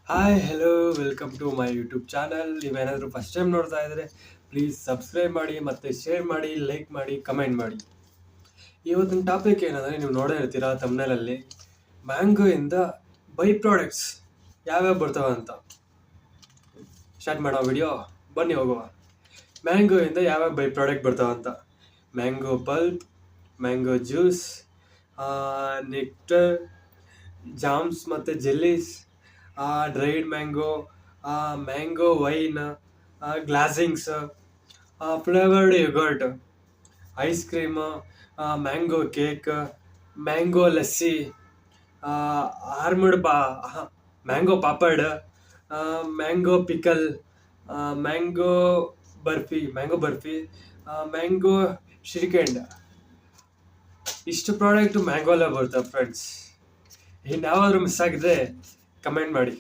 Hi hello welcome to my YouTube channel. ನೀವೇನಾದರೂ first time ನೋಡ್ತಾ ಇದ್ದರೆ ಪ್ಲೀಸ್ ಸಬ್ಸ್ಕ್ರೈಬ್ ಮಾಡಿ ಮತ್ತು ಶೇರ್ ಮಾಡಿ, ಲೈಕ್ ಮಾಡಿ, ಕಮೆಂಟ್ ಮಾಡಿ. ಇವತ್ತಿನ ಟಾಪಿಕ್ ಏನಂದರೆ, ನೀವು ನೋಡೇ ಇರ್ತೀರಾ ತಮ್ನೇಲಲ್ಲಿ, ಮ್ಯಾಂಗೋಯಿಂದ ಬೈ ಪ್ರಾಡಕ್ಟ್ಸ್ ಯಾವ್ಯಾವ ಬರ್ತಾವೆ ಅಂತ. ಸ್ಟಾರ್ಟ್ ಮಾಡೋ ವಿಡಿಯೋ, ಬನ್ನಿ ಹೋಗುವ. ಮ್ಯಾಂಗೋಯಿಂದ ಯಾವ್ಯಾವ ಬೈ ಪ್ರಾಡಕ್ಟ್ ಬರ್ತಾವಂತ: mango pulp, mango juice, nectar, jams ಮತ್ತು jellies, dried mango, mango wine, glazings, flavoured yogurt, ice cream, mango cake, mango lassi, ಆರ್ಮಡ್ mango papad, mango pickle, mango barfi, mango shrikhand. ಇಷ್ಟು ಪ್ರಾಡಕ್ಟು ಮ್ಯಾಂಗೋಲ್ಲ ಬರ್ತವೆ ಫ್ರೆಂಡ್ಸ್. ಇನ್ಯಾವಾದರೂ ಮಿಸ್ ಆಗಿದ್ರೆ ಕಮೆಂಟ್ ಮಾಡಿ.